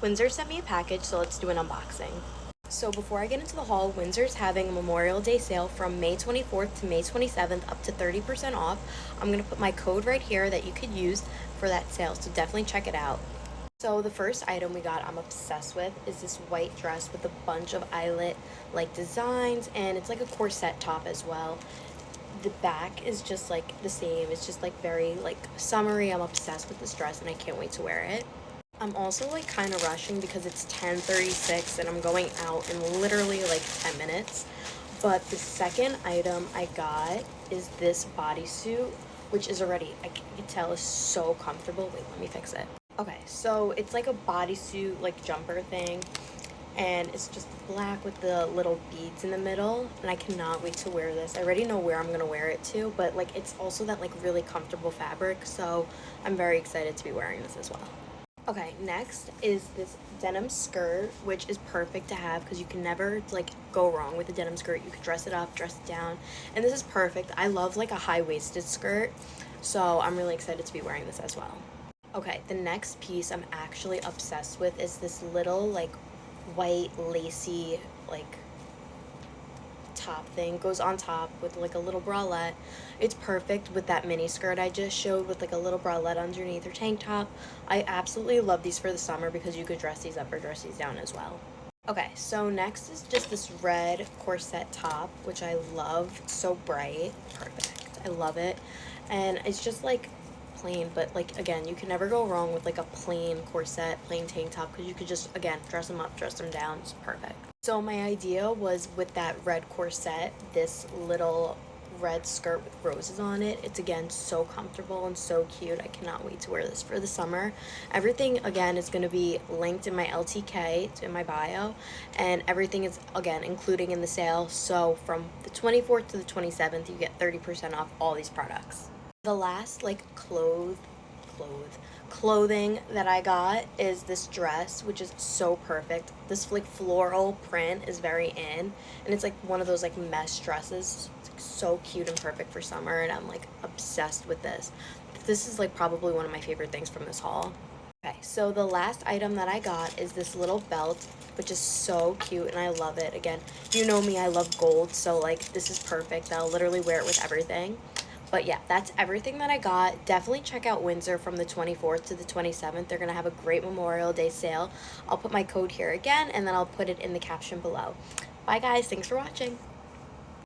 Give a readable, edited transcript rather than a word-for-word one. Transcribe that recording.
Windsor sent me a package, so let's do an unboxing. So before I get into the haul, Windsor's having a Memorial Day sale from May 24th to May 27th, up to 30% off. I'm going to put my code right here that you could use for that sale, so definitely check it out. So the first item we got I'm obsessed with is this white dress with a bunch of eyelet like designs, and it's like a corset top as well. The back is just like the same, it's just like very like summery. I'm obsessed with this dress and I can't wait to wear it. I'm also like kind of rushing because it's 10:36 and I'm going out in literally like 10 minutes. But the second item I got is this bodysuit, which is already, I can tell, is so comfortable. Wait, let me fix it. Okay, so it's like a bodysuit, like jumper thing, and it's just black with the little beads in the middle, and I cannot wait to wear this. I already know where I'm gonna wear it to, but like it's also that like really comfortable fabric, so I'm very excited to be wearing this as well. Okay, next is this denim skirt, which is perfect to have because you can never like go wrong with a denim skirt. You could dress it up, dress it down, and this is perfect. I love like a high-waisted skirt, so I'm really excited to be wearing this as well. Okay, the next piece I'm actually obsessed with is this little like white lacy like top thing. Goes on top with like a little bralette. It's perfect with that mini skirt I just showed with like a little bralette underneath or tank top. I absolutely love these for the summer because you could dress these up or dress these down as well. Okay, so next is just this red corset top, which I love. It's so bright. Perfect. I love it. And it's just like plain, but like again, you can never go wrong with like a plain corset, plain tank top, because you could just again dress them up, dress them down. It's perfect. So my idea was with that red corset, this little red skirt with roses on it. It's again so comfortable and so cute. I cannot wait to wear this for the summer. Everything again is going to be linked in my LTK, it's in my bio, and everything is again including in the sale. So from the 24th to the 27th, you get 30% off all these products. The last like clothing that I got is this dress, which is so perfect. This like floral print is very in, and it's like one of those like mesh dresses. It's like so cute and perfect for summer, and I'm like obsessed with this. This is like probably one of my favorite things from this haul. Okay, so the last item that I got is this little belt, which is so cute and I love it. Again, you know me, I love gold, so like this is perfect. I'll literally wear it with everything. But yeah, that's everything that I got. Definitely check out Windsor from the 24th to the 27th. They're going to have a great Memorial Day sale. I'll put my code here again, and then I'll put it in the caption below. Bye guys, thanks for watching.